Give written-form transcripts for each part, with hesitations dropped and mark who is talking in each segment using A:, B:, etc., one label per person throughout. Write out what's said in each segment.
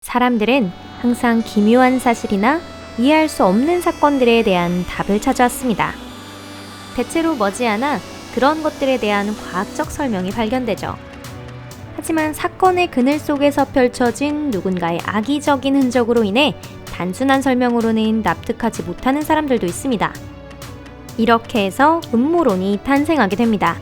A: 사람들은 항상 기묘한 사실이나 이해할 수 없는 사건들에 대한 답을 찾아왔습니다. 대체로 머지않아 그런 것들에 대한 과학적 설명이 발견되죠. 하지만 사건의 그늘 속에서 펼쳐진 누군가의 악의적인 흔적으로 인해 단순한 설명으로는 납득하지 못하는 사람들도 있습니다. 이렇게 해서 음모론이 탄생하게 됩니다.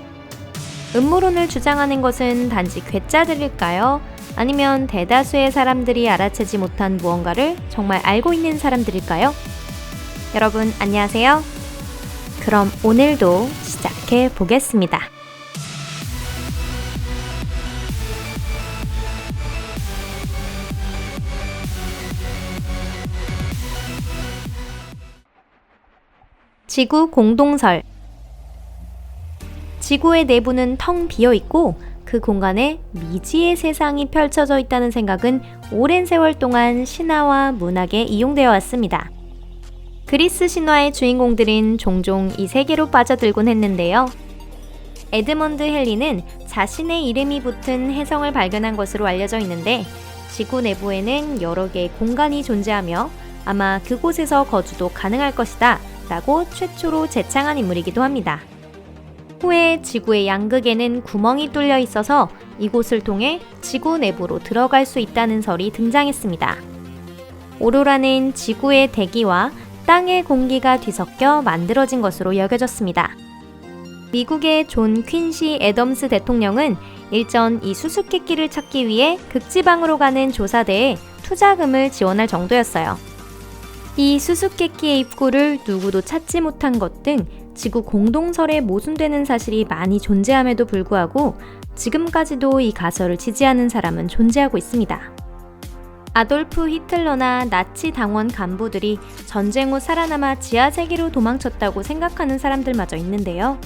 A: 음모론을 주장하는 것은 단지 괴짜들일까요? 아니면 대다수의 사람들이 알아채지 못한 무언가를 정말 알고 있는 사람들일까요? 여러분 안녕하세요. 그럼 오늘도 시작해 보겠습니다. 지구 공동설. 지구의 내부는 텅 비어 있고 그 공간에 미지의 세상이 펼쳐져 있다는 생각은 오랜 세월 동안 신화와 문학에 이용되어 왔습니다. 그리스 신화의 주인공들은 종종 이 세계로 빠져들곤 했는데요. 에드먼드 헨리는 자신의 이름이 붙은 혜성을 발견한 것으로 알려져 있는데 지구 내부에는 여러 개의 공간이 존재하며 아마 그곳에서 거주도 가능할 것이다 라고 최초로 제창한 인물이기도 합니다. 후에 지구의 양극에는 구멍이 뚫려 있어서 이곳을 통해 지구 내부로 들어갈 수 있다는 설이 등장했습니다. 오로라는 지구의 대기와 땅의 공기가 뒤섞여 만들어진 것으로 여겨졌습니다. 미국의 존 퀸시 애덤스 대통령은 일전 이 수수께끼를 찾기 위해 극지방으로 가는 조사대에 투자금을 지원할 정도였어요. 이 수수께끼의 입구를 누구도 찾지 못한 것 등 지구 공동설에 모순되는 사실이 많이 존재함에도 불구하고 지금까지도 이 가설을 지지하는 사람은 존재하고 있습니다. 아돌프 히틀러나 나치 당원 간부들이 전쟁 후 살아남아 지하세계로 도망쳤다고 생각하는 사람들마저 있는데요.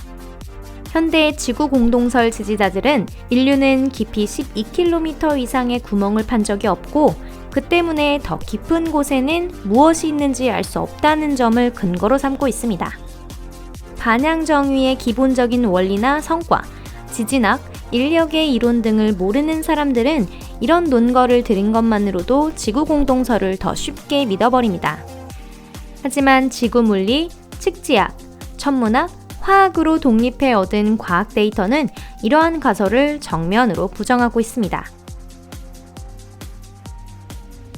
A: 현대의 지구 공동설 지지자들은 인류는 깊이 12km 이상의 구멍을 판 적이 없고 그 때문에 더 깊은 곳에는 무엇이 있는지 알 수 없다는 점을 근거로 삼고 있습니다. 반향정위의 기본적인 원리나 성과, 지진학, 인력의 이론 등을 모르는 사람들은 이런 논거를 들은 것만으로도 지구 공동설을 더 쉽게 믿어버립니다. 하지만 지구물리, 측지학, 천문학, 화학으로 독립해 얻은 과학 데이터는 이러한 가설을 정면으로 부정하고 있습니다.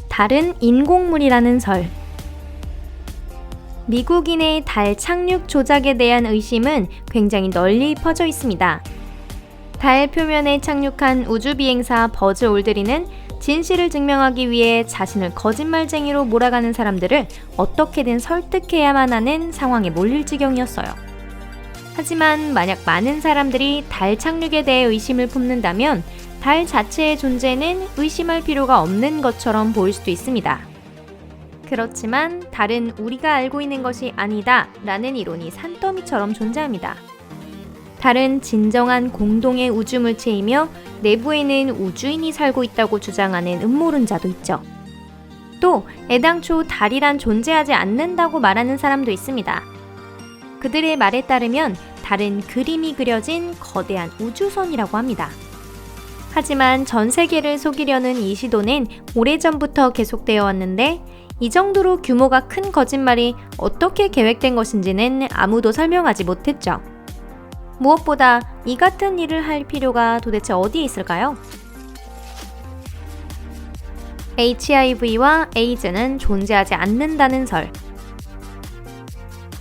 A: 달은 인공물이라는 설. 미국인의 달 착륙 조작에 대한 의심은 굉장히 널리 퍼져 있습니다. 달 표면에 착륙한 우주비행사 버즈 올드린은 진실을 증명하기 위해 자신을 거짓말쟁이로 몰아가는 사람들을 어떻게든 설득해야만 하는 상황에 몰릴 지경이었어요. 하지만 만약 많은 사람들이 달 착륙에 대해 의심을 품는다면 달 자체의 존재는 의심할 필요가 없는 것처럼 보일 수도 있습니다. 그렇지만 달은 우리가 알고 있는 것이 아니다 라는 이론이 산더미처럼 존재합니다. 달은 진정한 공동의 우주물체이며 내부에는 우주인이 살고 있다고 주장하는 음모론자도 있죠. 또 애당초 달이란 존재하지 않는다고 말하는 사람도 있습니다. 그들의 말에 따르면 달은 그림이 그려진 거대한 우주선이라고 합니다. 하지만 전 세계를 속이려는 이 시도는 오래전부터 계속되어 왔는데 이 정도로 규모가 큰 거짓말이 어떻게 계획된 것인지는 아무도 설명하지 못했죠. 무엇보다 이 같은 일을 할 필요가 도대체 어디에 있을까요? HIV와 에이즈는 존재하지 않는다는 설.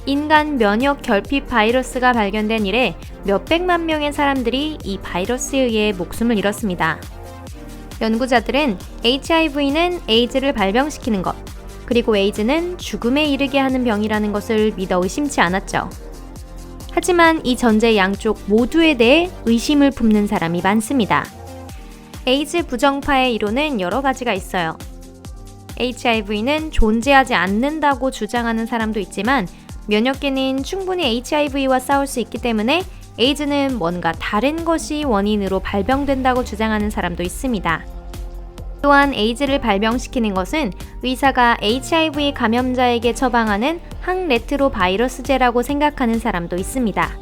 A: 인간 면역 결핍 바이러스가 발견된 이래 몇백만 명의 사람들이 이 바이러스에 의해 목숨을 잃었습니다. 연구자들은 HIV는 에이즈를 발병시키는 것, 그리고 에이즈는 죽음에 이르게 하는 병이라는 것을 믿어 의심치 않았죠. 하지만 이 전제 양쪽 모두에 대해 의심을 품는 사람이 많습니다. 에이즈 부정파의 이론은 여러 가지가 있어요. HIV는 존재하지 않는다고 주장하는 사람도 있지만 면역계는 충분히 HIV와 싸울 수 있기 때문에 에이즈는 뭔가 다른 것이 원인으로 발병된다고 주장하는 사람도 있습니다. 또한 에이즈를 발병시키는 것은 의사가 HIV 감염자에게 처방하는 항레트로 바이러스제라고 생각하는 사람도 있습니다.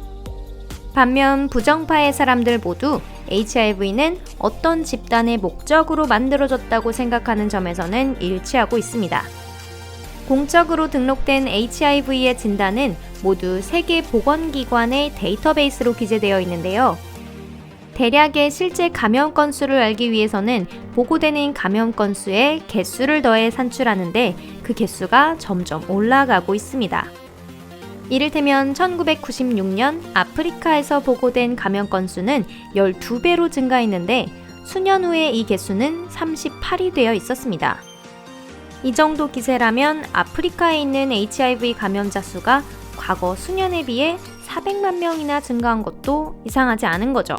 A: 반면 부정파의 사람들 모두 HIV는 어떤 집단의 목적으로 만들어졌다고 생각하는 점에서는 일치하고 있습니다. 공적으로 등록된 HIV의 진단은 모두 세계보건기관의 데이터베이스로 기재되어 있는데요. 대략의 실제 감염 건수를 알기 위해서는 보고되는 감염 건수에 개수를 더해 산출하는데 그 개수가 점점 올라가고 있습니다. 이를테면 1996년 아프리카에서 보고된 감염 건수는 12배로 증가했는데 수년 후에 이 개수는 38이 되어 있었습니다. 이 정도 기세라면 아프리카에 있는 HIV 감염자 수가 과거 수년에 비해 400만 명이나 증가한 것도 이상하지 않은 거죠.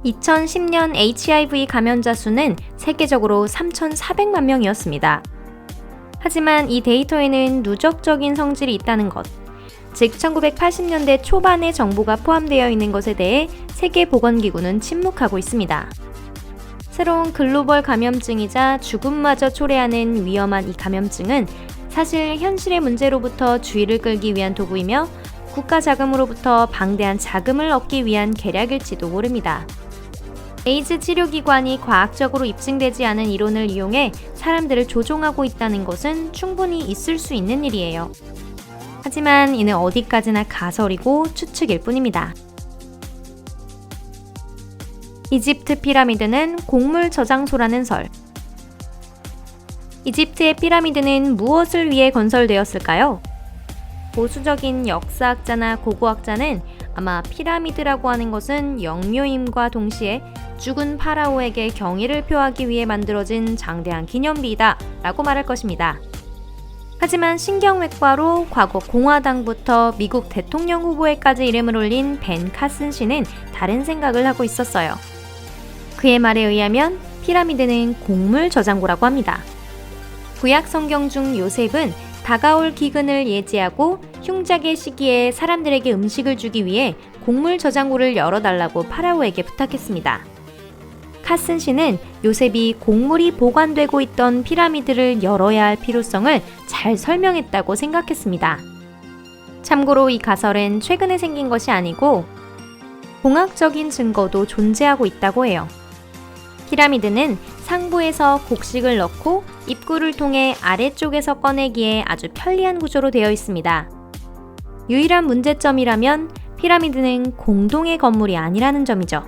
A: 2010년 HIV 감염자 수는 세계적으로 3,400만 명이었습니다. 하지만 이 데이터에는 누적적인 성질이 있다는 것, 즉 1980년대 초반의 정보가 포함되어 있는 것에 대해 세계보건기구는 침묵하고 있습니다. 새로운 글로벌 감염증이자 죽음마저 초래하는 위험한 이 감염증은 사실 현실의 문제로부터 주의를 끌기 위한 도구이며 국가 자금으로부터 방대한 자금을 얻기 위한 계략일지도 모릅니다. 에이즈 치료기관이 과학적으로 입증되지 않은 이론을 이용해 사람들을 조종하고 있다는 것은 충분히 있을 수 있는 일이에요. 하지만 이는 어디까지나 가설이고 추측일 뿐입니다. 이집트 피라미드는 곡물 저장소라는 설. 이집트의 피라미드는 무엇을 위해 건설되었을까요? 보수적인 역사학자나 고고학자는 아마 피라미드라고 하는 것은 영묘임과 동시에 죽은 파라오에게 경의를 표하기 위해 만들어진 장대한 기념비이다 라고 말할 것입니다. 하지만 신경외과로 과거 공화당부터 미국 대통령 후보에까지 이름을 올린 벤 카슨 씨는 다른 생각을 하고 있었어요. 그의 말에 의하면 피라미드는 곡물 저장고라고 합니다. 구약 성경 중 요셉은 다가올 기근을 예지하고 흉작의 시기에 사람들에게 음식을 주기 위해 곡물 저장고를 열어달라고 파라오에게 부탁했습니다. 카슨 씨는 요셉이 곡물이 보관되고 있던 피라미드를 열어야 할 필요성을 잘 설명했다고 생각했습니다. 참고로 이 가설은 최근에 생긴 것이 아니고 공학적인 증거도 존재하고 있다고 해요. 피라미드는 상부에서 곡식을 넣고 입구를 통해 아래쪽에서 꺼내기에 아주 편리한 구조로 되어 있습니다. 유일한 문제점이라면 피라미드는 공동의 건물이 아니라는 점이죠.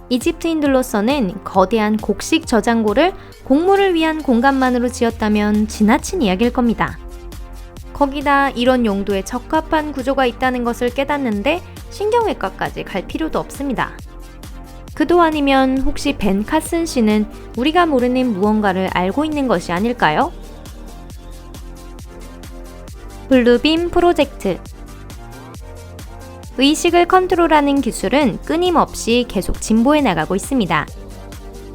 A: 이집트인들로서는 거대한 곡식 저장고를 곡물을 위한 공간만으로 지었다면 지나친 이야기일 겁니다. 거기다 이런 용도에 적합한 구조가 있다는 것을 깨닫는데 신경외과까지 갈 필요도 없습니다. 그도 아니면 혹시 벤 카슨 씨는 우리가 모르는 무언가를 알고 있는 것이 아닐까요? 블루빔 프로젝트. 의식을 컨트롤하는 기술은 끊임없이 계속 진보해 나가고 있습니다.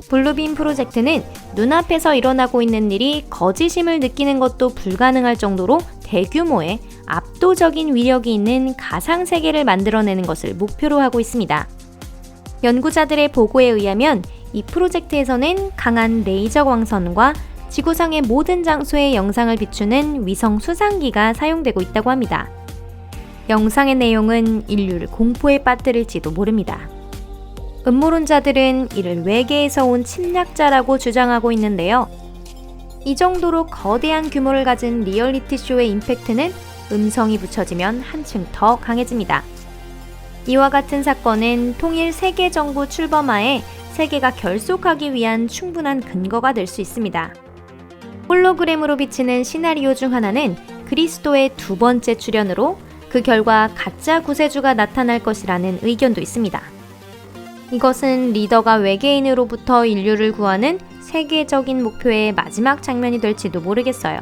A: 블루빔 프로젝트는 눈앞에서 일어나고 있는 일이 거짓임을 느끼는 것도 불가능할 정도로 대규모의 압도적인 위력이 있는 가상세계를 만들어내는 것을 목표로 하고 있습니다. 연구자들의 보고에 의하면 이 프로젝트에서는 강한 레이저 광선과 지구상의 모든 장소에 영상을 비추는 위성 수상기가 사용되고 있다고 합니다. 영상의 내용은 인류를 공포에 빠뜨릴지도 모릅니다. 음모론자들은 이를 외계에서 온 침략자라고 주장하고 있는데요. 이 정도로 거대한 규모를 가진 리얼리티 쇼의 임팩트는 음성이 붙여지면 한층 더 강해집니다. 이와 같은 사건은 통일 세계 정부 출범하에 세계가 결속하기 위한 충분한 근거가 될 수 있습니다. 홀로그램으로 비치는 시나리오 중 하나는 그리스도의 두 번째 출현으로 그 결과 가짜 구세주가 나타날 것이라는 의견도 있습니다. 이것은 리더가 외계인으로부터 인류를 구하는 세계적인 목표의 마지막 장면이 될지도 모르겠어요.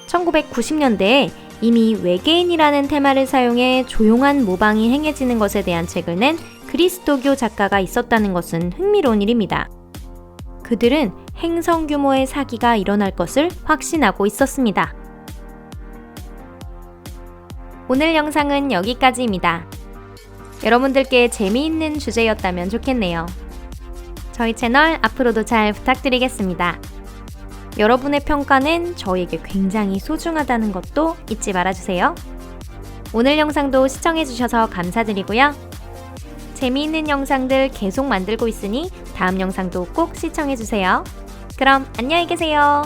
A: 1990년대에 이미 외계인이라는 테마를 사용해 조용한 모방이 행해지는 것에 대한 책을 낸 그리스도교 작가가 있었다는 것은 흥미로운 일입니다. 그들은 행성 규모의 사기가 일어날 것을 확신하고 있었습니다. 오늘 영상은 여기까지입니다. 여러분들께 재미있는 주제였다면 좋겠네요. 저희 채널 앞으로도 잘 부탁드리겠습니다. 여러분의 평가는 저에게 굉장히 소중하다는 것도 잊지 말아주세요. 오늘 영상도 시청해주셔서 감사드리고요. 재미있는 영상들 계속 만들고 있으니 다음 영상도 꼭 시청해주세요. 그럼 안녕히 계세요.